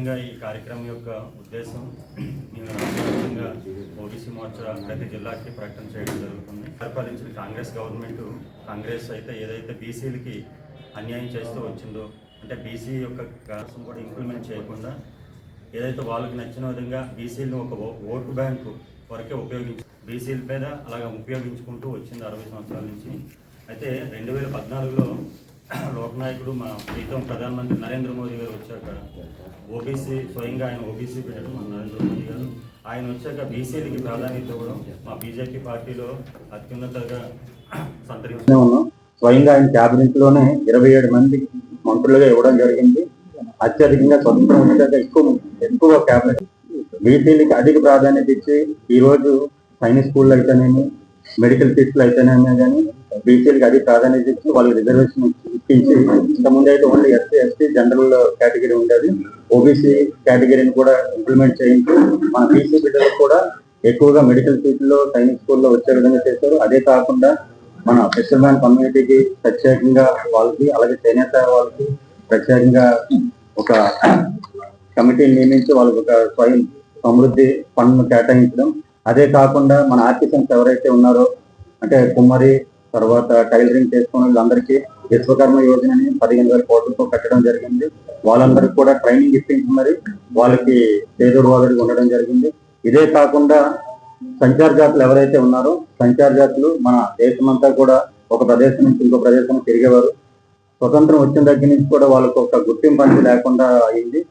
ముఖ్యంగా ఈ కార్యక్రమం యొక్క ఉద్దేశం మేము రాష్ట్రంగా ఓబీసీ మోర్చా ప్రతి జిల్లాకి ప్రకటన చేయడం జరుగుతుంది. పరిపాలించిన కాంగ్రెస్ అయితే ఏదైతే బీసీలకి అన్యాయం చేస్తూ వచ్చిందో, అంటే బీసీ యొక్క కోసం కూడా ఇంప్లిమెంట్ చేయకుండా ఏదైతే వాళ్ళకి నచ్చిన విధంగా బీసీలను ఒక ఓటు బ్యాంకు వరకే బీసీల మీద అలాగా ఉపయోగించుకుంటూ వచ్చింది 60 సంవత్సరాల నుంచి. అయితే 2014లో లోకనాయకుడు మన ప్రీతం ప్రధానమంత్రి నరేంద్ర మోదీ గారు వచ్చాక ఓబీసీ స్వయంగా ఆయన ఓబీసీ పెట్టడం మన నరేంద్ర మోదీ గారు ఆయన వచ్చాక బీసీలకి ప్రాధాన్యత ఇవ్వడం మా బీజేపీ పార్టీలో అత్యున్నతగా సంతరించుకున్నాం. స్వయంగా ఆయన క్యాబినెట్లోనే 27 మంది మంత్రులుగా ఇవ్వడం జరిగింది. అత్యధికంగా స్వతంత్రం వచ్చాక ఎక్కువ క్యాబినెట్ బీసీలకి అధిక ప్రాధాన్యత ఇచ్చి ఈరోజు సైనిక్ స్కూళ్ళు అయితేనేమి, మెడికల్ సీట్లు అయితేనేమి కానీ బీసీలకి అధిక ప్రాధాన్యత ఇచ్చి వాళ్ళకి రిజర్వేషన్ ఇప్పించి, ఇంతకుముందు అయితే ఓన్లీ ఎస్సీ జనరల్ కేటగిరీ ఉండేది, ఓబీసీ కేటగిరీని కూడా ఇంప్లిమెంట్ చేయించి మన బీసీ బిడ్డలకు కూడా ఎక్కువగా మెడికల్ సీట్లో సైనిక్ స్కూల్లో వచ్చే విధంగా చేశారు. అదే కాకుండా మన ఫిషర్మ్యాన్ కమ్యూనిటీకి ప్రత్యేకంగా వాళ్ళకి, అలాగే చేనేత వాళ్ళకి ప్రత్యేకంగా ఒక కమిటీని నియమించి వాళ్ళకి ఒక స్వయం సమృద్ధి ఫండ్ను కేటాయించడం. అదే కాకుండా మన ఆర్టిసన్స్ ఎవరైతే ఉన్నారో, అంటే కుమ్మరి తర్వాత టైలరింగ్ చేసుకున్న వాళ్ళందరికీ విశ్వకర్మ యోజనని 15,000 కోట్లతో కట్టడం జరిగింది. వాళ్ళందరికీ కూడా ట్రైనింగ్ ఇప్పించి మరి వాళ్ళకి చేదోడు వాదోడుగా ఉండడం జరిగింది. ఇదే కాకుండా సంచార జాతులు ఎవరైతే ఉన్నారో, సంచార జాతులు మన దేశమంతా కూడా ఒక ప్రదేశం నుంచి ఇంకో ప్రదేశం తిరిగేవారు. స్వతంత్రం వచ్చిన దగ్గర నుంచి కూడా వాళ్ళకు ఒక గుర్తింపు అనేది లేకుండా అయింది.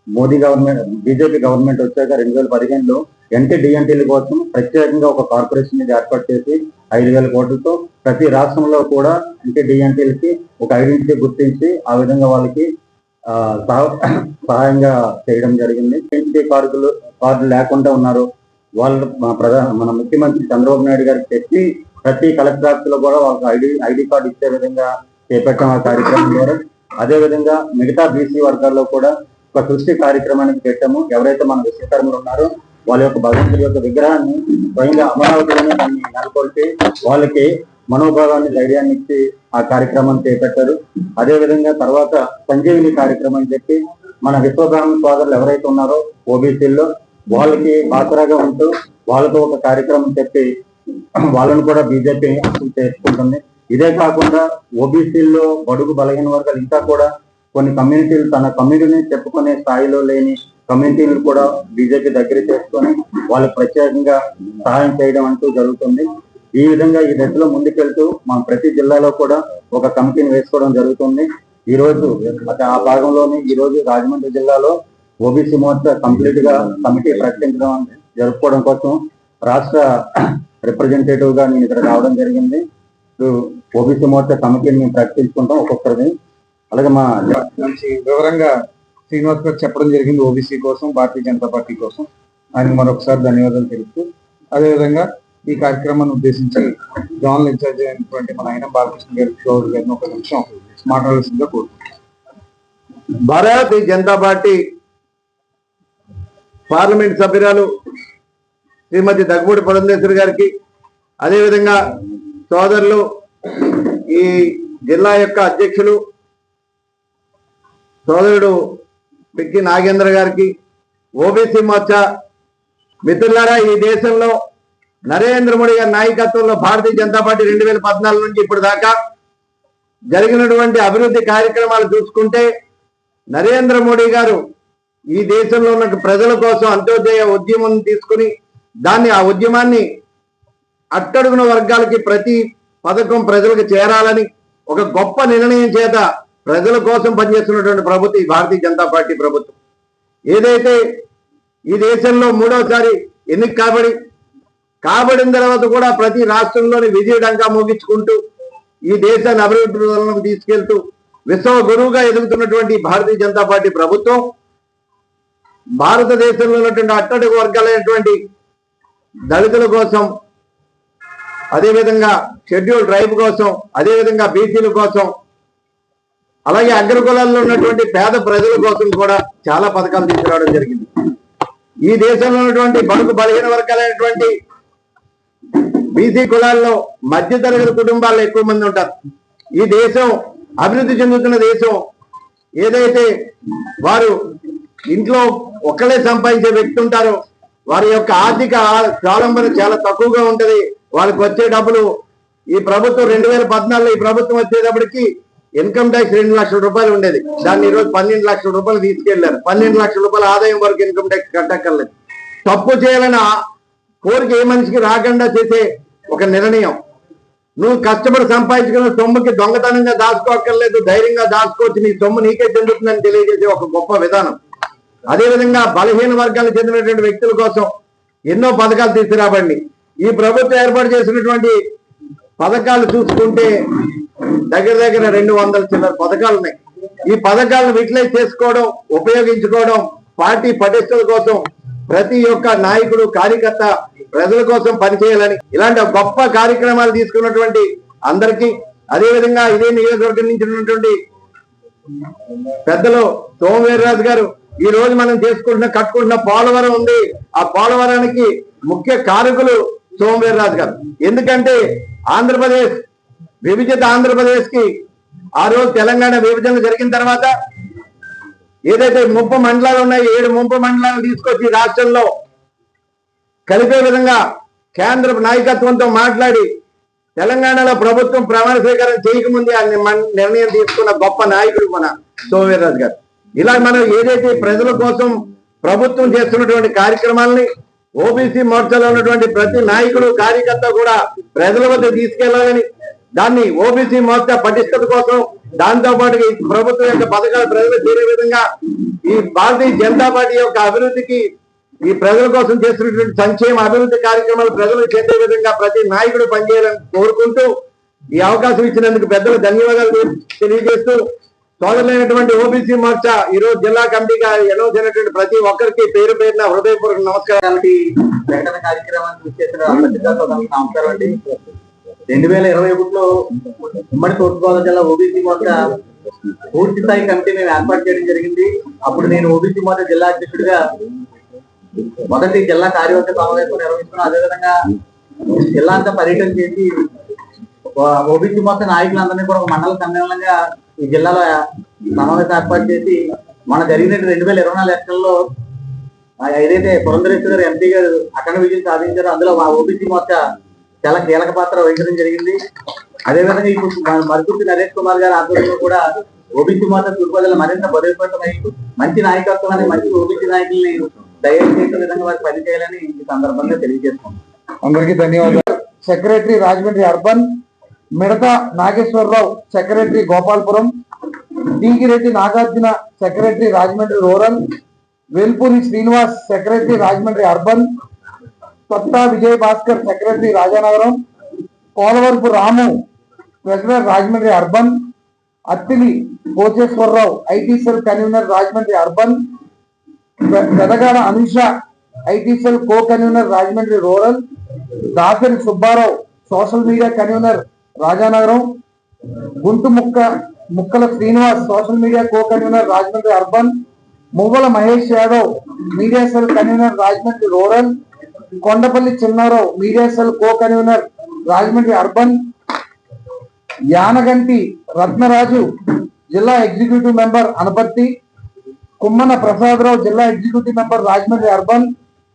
మోదీ గవర్నమెంట్, బీజేపీ గవర్నమెంట్ వచ్చాక 2015లో NT-DNTల కోసం ప్రత్యేకంగా ఒక కార్పొరేషన్ ఏర్పాటు చేసి 5,000 కోట్లతో ప్రతి రాష్ట్రంలో కూడా NT-DNTలకి ఒక ఐడెంటిటీ గుర్తించి ఆ విధంగా వాళ్ళకి సహాయంగా చేయడం జరిగింది. ఐడెంటిటీ కార్డులు లేకుండా ఉన్నారు వాళ్ళు మన ముఖ్యమంత్రి చంద్రబాబు నాయుడు గారికి చెప్పి ప్రతి కలెక్టర్ ఆఫీస్ లో కూడా వాళ్ళకి ఐడి కార్డు ఇచ్చే విధంగా చేపట్టాం ఆ కార్యక్రమం ద్వారా. అదే విధంగా మిగతా బీసీ వర్గాల్లో కూడా ఒక సృష్టి కార్యక్రమానికి పెట్టాము. ఎవరైతే మన విశ్వకర్మలు ఉన్నారో వాళ్ళ యొక్క భగవంతుడి యొక్క విగ్రహాన్ని స్వయంగా అమరావతిలోనే దాన్ని నెలకొల్పి వాళ్ళకి మనోభావాన్ని, ధైర్యాన్ని ఇచ్చి ఆ కార్యక్రమాన్ని చేపట్టారు. అదే విధంగా తర్వాత సంజీవిని కార్యక్రమం అని చెప్పి మన విశ్వబ్రాహ్మణ సోదరులు ఎవరైతే ఉన్నారో ఓబీసీల్లో వాళ్ళకి ఆసరాగా ఉంటూ వాళ్ళతో ఒక కార్యక్రమం చెప్పి వాళ్ళను కూడా బీజేపీ అసలు చేసుకుంటుంది. ఇదే కాకుండా ఓబీసీల్లో బడుగు బలహీన వర్గాలు ఇంకా కూడా కొన్ని కమ్యూనిటీలు తన కమ్యూనిటీని చెప్పుకునే స్థాయిలో లేని కమ్యూనిటీలు కూడా బీజేపీ దగ్గర చేసుకొని వాళ్ళకి ప్రత్యేకంగా సహాయం చేయడం అంటూ జరుగుతుంది. ఈ విధంగా ఈ దశలో ముందుకెళ్తూ మా ప్రతి జిల్లాలో కూడా ఒక కమిటీని వేసుకోవడం జరుగుతుంది. ఈ రోజు ఆ భాగంలోనే ఈ రోజు రాజమండ్రి జిల్లాలో ఓబీసీ మోర్చా కంప్లీట్ గా కమిటీ ప్రకటించడం జరుపుకోవడం కోసం రాష్ట్ర రిప్రజెంటేటివ్ గా నేను ఇక్కడ రావడం జరిగింది. ఓబీసీ మోర్చా కమిటీని మేము ప్రకటించుకుంటాం ఒక్కొక్కరిని. అలాగే మా నుంచి వివరంగా శ్రీనివాస్ గారు చెప్పడం జరిగింది ఓబీసీ కోసం, భారతీయ జనతా పార్టీ కోసం. ఆయనకు మరొకసారి ధన్యవాదాలు తెలుపుతూ, అదేవిధంగా ఈ కార్యక్రమాన్ని ఉద్దేశించి జోనల్ ఇన్ఛార్జ్ అయినటువంటి మన ఆయన బాలకృష్ణ గారిని ఒక నిమిషం మాట్లాడాల్సిందిగా కోరుతున్నాం. భారతీయ జనతా పార్టీ పార్లమెంట్ సభ్యురాలు శ్రీమతి దగ్గుమూడి పురంధేశ్వరి గారికి, అదేవిధంగా సోదరులు ఈ జిల్లా యొక్క అధ్యక్షులు సోదరుడు పిక్కి నాగేంద్ర గారికి, ఓబీసీ మోర్చా మిత్రులారా, ఈ దేశంలో నరేంద్ర మోడీ గారి నాయకత్వంలో భారతీయ జనతా పార్టీ 2014 నుంచి ఇప్పుడు దాకా జరిగినటువంటి అభివృద్ధి కార్యక్రమాలు చూసుకుంటే నరేంద్ర మోడీ గారు ఈ దేశంలో ఉన్న ప్రజల కోసం అంత్యోదయ ఉద్యమం తీసుకుని ఆ ఉద్యమాన్ని అట్టడుగున వర్గాలకి ప్రతి పథకం ప్రజలకు చేరాలని ఒక గొప్ప నిర్ణయం చేత ప్రజల కోసం పనిచేస్తున్నటువంటి ప్రభుత్వం ఈ భారతీయ జనతా పార్టీ ప్రభుత్వం. ఏదైతే ఈ దేశంలో 3వసారి ఎన్నిక కాబడిన తర్వాత కూడా ప్రతి రాష్ట్రంలోని విజయడంగా మోగించుకుంటూ ఈ దేశాన్ని అభివృద్ధి తీసుకెళ్తూ విశ్వ గురువుగా ఎదుగుతున్నటువంటి భారతీయ జనతా పార్టీ ప్రభుత్వం భారతదేశంలో ఉన్నటువంటి అట్టడుగు వర్గాలైనటువంటి దళితుల కోసం, అదేవిధంగా షెడ్యూల్ ట్రైబ్ కోసం, అదేవిధంగా బీసీల కోసం, అలాగే అగ్రకులాల్లో ఉన్నటువంటి పేద ప్రజల కోసం కూడా చాలా పథకాలు తీసుకురావడం జరిగింది. ఈ దేశంలో ఉన్నటువంటి బడుగు బలహీన వర్గాలైనటువంటి బీసీ కులాల్లో మధ్యతరగతి కుటుంబాల్లో ఎక్కువ మంది ఉంటారు. ఈ దేశం అభివృద్ధి చెందుతున్న దేశం. ఏదైతే వారు ఇంట్లో ఒక్కలే సంపాదించే వ్యక్తి ఉంటారు, వారి యొక్క ఆర్థిక స్వావలంబన చాలా తక్కువగా ఉంటది. వాళ్ళకి వచ్చే డబ్బులు ఈ ప్రభుత్వం 2014 ఈ ప్రభుత్వం వచ్చేటప్పటికి ఇన్కమ్ ట్యాక్స్ 2 లక్షల రూపాయలు ఉండేది. దాన్ని ఈరోజు 12 లక్షల రూపాయలు తీసుకెళ్లారు. 12 లక్షల రూపాయల ఆదాయం వరకు ఇన్కమ్ ట్యాక్స్ కట్టక్కర్లేదు. తప్పు చేయాలన్న కోరిక ఏ మనిషికి రాకుండా చేసే ఒక నిర్ణయం. నువ్వు కష్టపడి సంపాదించుకున్న సొమ్ముకి దొంగతనంగా దాచుకోక్కర్లేదు, ధైర్యంగా దాచుకోవచ్చు, నీ సొమ్ము నీకే చెందుతుందని తెలియజేసే ఒక గొప్ప విధానం. అదేవిధంగా బలహీన వర్గాలకు చెందినటువంటి వ్యక్తుల కోసం ఎన్నో పథకాలు తీసుకురాబడి ఈ ప్రభుత్వం ఏర్పాటు చేసినటువంటి పథకాలు చూసుకుంటే దగ్గర 200 చిల్లర పథకాలు ఉన్నాయి. ఈ పథకాలను యూటిలైజ్ చేసుకోవడం, ఉపయోగించుకోవడం, పార్టీ పటిష్టత కోసం ప్రతి ఒక్క నాయకుడు కార్యకర్త ప్రజల కోసం పనిచేయాలని ఇలాంటి గొప్ప కార్యక్రమాలు తీసుకున్నటువంటి అందరికీ, అదేవిధంగా ఇదే నియోజకవర్గం నుంచి ఉన్నటువంటి పెద్దలు సోమవీర్రాజు గారు, ఈ రోజు మనం కట్టుకుంటున్న పోలవరం ఉంది. ఆ పోలవరానికి ముఖ్య కారకులు సోమవీర్రాజు గారు. ఎందుకంటే ఆంధ్రప్రదేశ్ విభజిత ఆంధ్రప్రదేశ్ కి ఆ రోజు తెలంగాణ విభజన జరిగిన తర్వాత ఏదైతే 30 మండలాలు ఉన్నాయి, 7 30 మండలాలను తీసుకొచ్చి రాష్ట్రంలో కలిపే విధంగా కేంద్ర నాయకత్వంతో మాట్లాడి తెలంగాణలో ప్రభుత్వం ప్రమాణ స్వీకారం చేయకముందే నిర్ణయం తీసుకున్న గొప్ప నాయకుడు మన సోమవీర్రాజు గారు. ఇలా మనం ఏదైతే ప్రజల కోసం ప్రభుత్వం చేస్తున్నటువంటి కార్యక్రమాలని ఓబీసీ మోర్చాలో ఉన్నటువంటి ప్రతి నాయకుడు కార్యకర్త కూడా ప్రజల వద్ద తీసుకెళ్లాలని, దాన్ని ఓబీసీ మోర్చా పటిష్టత కోసం, దాంతో పాటు ఈ ప్రభుత్వం యొక్క పథకాలు ప్రజలు చేరే విధంగా ఈ భారతీయ జనతా పార్టీ యొక్క అభివృద్ధికి, ఈ ప్రజల కోసం చేస్తున్నటువంటి సంక్షేమ అభివృద్ధి కార్యక్రమాలు ప్రజలకు చెందే విధంగా ప్రతి నాయకుడు పనిచేయాలని కోరుకుంటూ ఈ అవకాశం ఇచ్చినందుకు పెద్దలు ధన్యవాదాలు తెలియజేస్తూ, సోదరులైనటువంటి ఓబీసీ మోర్చా ఈ రోజు జిల్లా కమిటీగా అనౌన్స్ అయినటువంటి ప్రతి ఒక్కరికి పేరు పేరున హృదయపూర్వక నమస్కారాలు. ప్రకటన కార్యక్రమాన్ని చేసిన నమస్కారం అండి. 2021లో ఉమ్మడి తూర్పుగోదావరి జిల్లా ఓబీసీ మోర్చా పూర్తి స్థాయి కమిటీ మేము ఏర్పాటు చేయడం జరిగింది. అప్పుడు నేను ఓబీసీ మోర్చా జిల్లా అధ్యక్షుడిగా మొదటి జిల్లా కార్యవర్గ సమావేశం నిర్వహిస్తున్నాను. అదేవిధంగా జిల్లా అంతా పర్యటన చేసి ఓబీసీ మోర్చా నాయకులందరినీ కూడా ఒక మండల సమ్మేళనంగా ఈ జిల్లాలో సమావేశం ఏర్పాటు చేసి మన జరిగిన 2024 ఎలక్షన్లో ఏదైతే పురంధరేశ్వరి గారు ఎంపీ గారు అఖండ విజయం సాధించారో అందులో మా ఓబీసీ మోర్చా చాలా కీలక పాత్ర వహించడం జరిగింది. అదేవిధంగా ఇప్పుడు మరుకుర్తి నరేష్ కుమార్ గారి ఆధ్వర్యంలో కూడా ఓబీసీ మోర్చా తూర్పుగోదావరి మరింత బలోపేతమై మంచి నాయకత్వాన్ని, మంచి ఓబీసీ నాయకుల్ని తయారు చేసే విధంగా వారికి పనిచేయాలని ఈ సందర్భంగా తెలియజేస్తున్నాం. అందరికీ ధన్యవాదాలు. Secretary Rajahmundry urban, Midatha Nageswara Rao secretary Gopalpuram, Degireddy Nagarjuna secretary Rajahmundry rural, Velpuri Srinivas secretary Rajahmundry urban, Kotha Vijay Bhaskar secretary Rajanagaram, Polavarapu Ramu treasurer Rajahmundry urban, Attili Kocheswara Rao IT cell convener Rajahmundry urban, Pedagada Anusha IT cell co convener Rajahmundry rural, Dasari Subba Rao social media convener Rajanagaram, Guntumukkala Srinivas social media co convener Rajahmundry urban, Muvvala Mahesh Yadav media cell convener Rajahmundry rural, Kondapalli Chinnarao media cell co convener Rajahmundry urban, Yanaganti Ratnaraju జిల్లా executive member Anaparthi, Kummana Prasada Rao జిల్లా executive member Rajahmundry urban,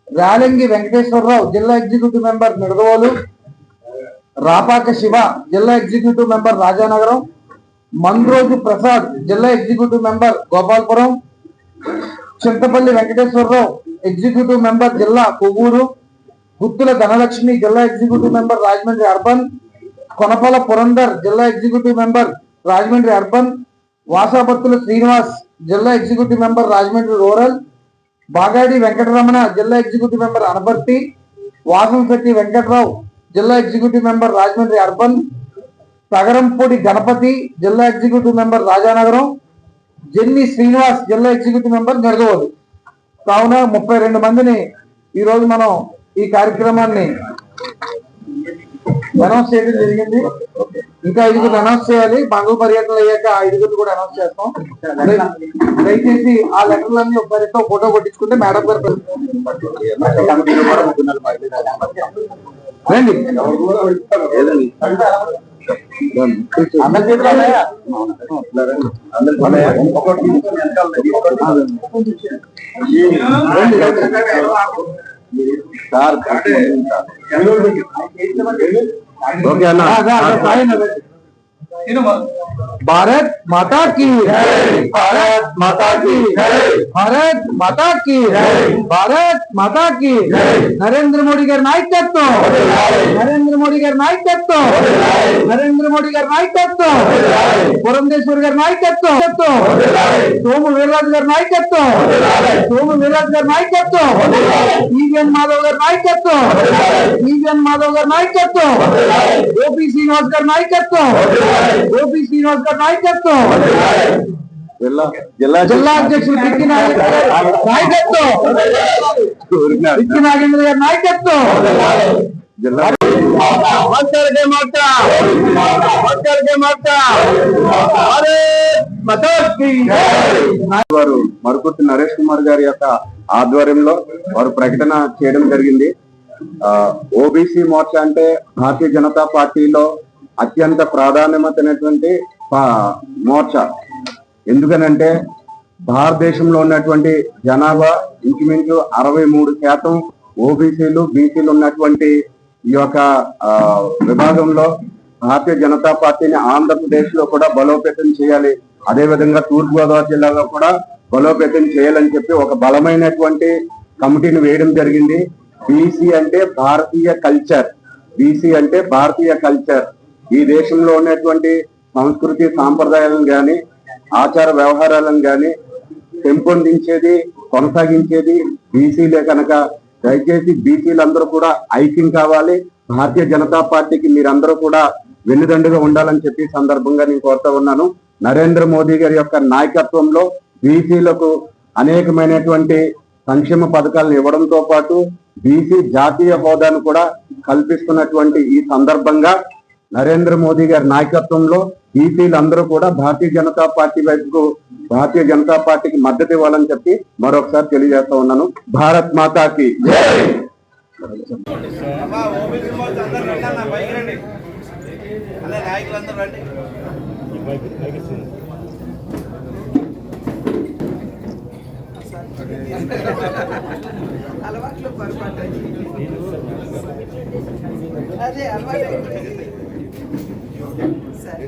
Ralangi Venkateswara Rao జిల్లా executive member Nidadavolu, Rapaka Siva జిల్లా executive member Rajanagaram, Mandroju Prasad జిల్లా executive member Gopalpuram, Chintapalli Venkateswara Rao executive member జిల్లా కొవ్వూరు, గుత్తుల ధనలక్ష్మి జిల్లా executive member Rajahmundry urban, Konapala Purandar జిల్లా executive member Rajahmundry urban, Vasapattula Srinivas జిల్లా executive member Rajahmundry rural, Bagadi Venkataramana జిల్లా ఎగ్జిక్యూటివ్ మెంబర్ అనపర్తి, వాసంశెట్టి వెంకట్రావు జిల్లా executive member Rajahmundry urban, Tagarampudi Ganapathi జిల్లా ఎగ్జిక్యూటివ్ మెంబర్ రాజానగరం, జెన్ని శ్రీనివాస్ జిల్లా ఎగ్జిక్యూటివ్ మెంబర్ నిడదవోలు. కావున 32 మందిని ఈ రోజు మనం ఈ కార్యక్రమాన్ని అనౌన్స్ చేయడం జరిగింది. ఇంకా 5 అనౌన్స్ చేయాలి. మండల పర్యటనలు అయ్యాక 5 కూడా అనౌన్స్ చేస్తాం. దయచేసి ఆ లెటర్లన్నీ ఒకసారితో ఫోటో కొట్టించుకుంటే మేడం గారు రండి. అందరి చేతిలో ఉన్నాయా? సార్ ఓకే అన్న. भारत माता की भारत माता की भारत माता की भारत माता की नरेंद्र मोदी गाరి నాయకత్వం నరేంద్ర మోడీ గారి నాయకత్వం నరేంద్ర మోడీ గారి నాయకత్వం పురంధేశ్వరి గారి నాయకత్వం సోము వీర్రాజు గారి నాయకత్వం సోము వీర్రాజు గారి నాయకత్వం ఈవీఎన్ మాధవ్ గారి నాయకత్వం ఈవీఎన్ మాధవ్ గారి నాయకత్వం ఓపీ శ్రీనివాస్ గారి నాయకత్వం ఓపీ శ్రీనివాస్ గారి నాయకత్వం జిల్లా అధ్యక్షులు పిక్కి నాయకత్వం పిక్కి నాగేంద్ర గారి నాయకత్వం వారు మరుకుర్తి నరేష్ కుమార్ గారి యొక్క ఆధ్వర్యంలో వారు ప్రకటన చేయడం జరిగింది. ఓబీసీ మోర్చా అంటే భారతీయ జనతా పార్టీలో అత్యంత ప్రాధాన్యమైనటువంటి మోర్చా. ఎందుకనంటే భారతదేశంలో ఉన్నటువంటి జనాభా ఇంచుమించు 63% ఓబీసీలు బీసీలు ఉన్నటువంటి ఈ యొక్క విభాగంలో భారతీయ జనతా పార్టీని ఆంధ్రప్రదేశ్ లో కూడా బలోపేతం చేయాలి, అదే విధంగా తూర్పు గోదావరి జిల్లాలో కూడా బలోపేతం చేయాలని చెప్పి ఒక బలమైనటువంటి కమిటీని వేయడం జరిగింది. బీసీ అంటే భారతీయ కల్చర్, బీసీ అంటే భారతీయ కల్చర్. ఈ దేశంలో ఉన్నటువంటి సంస్కృతి సాంప్రదాయాలను గాని ఆచార వ్యవహారాలను గాని పెంపొందించేది కొనసాగించేది బీసీలే కనుక దయచేసి బీసీలందరూ కూడా ఐక్యం కావాలి. భారతీయ జనతా పార్టీకి మీరందరూ కూడా వెన్నుదండుగా ఉండాలని చెప్పి సందర్భంగా నేను కోరుతా ఉన్నాను. నరేంద్ర మోదీ గారి యొక్క నాయకత్వంలో బీసీలకు అనేకమైనటువంటి సంక్షేమ పథకాలను ఇవ్వడంతో పాటు బీసీ జాతీయ హోదాను కూడా కల్పిస్తున్నటువంటి ఈ సందర్భంగా నరేంద్ర మోదీ గారి నాయకత్వంలో బీసీలందరూ కూడా భారతీయ జనతా పార్టీ వైపుకు భారతీయ జనతా పార్టీకి మద్దతు ఇవ్వాలని చెప్పి మరొకసారి తెలియజేస్తా ఉన్నాను. భారత్ మాతాకి అలవాట్లు పొరపాటు అదే అలవాటు సరే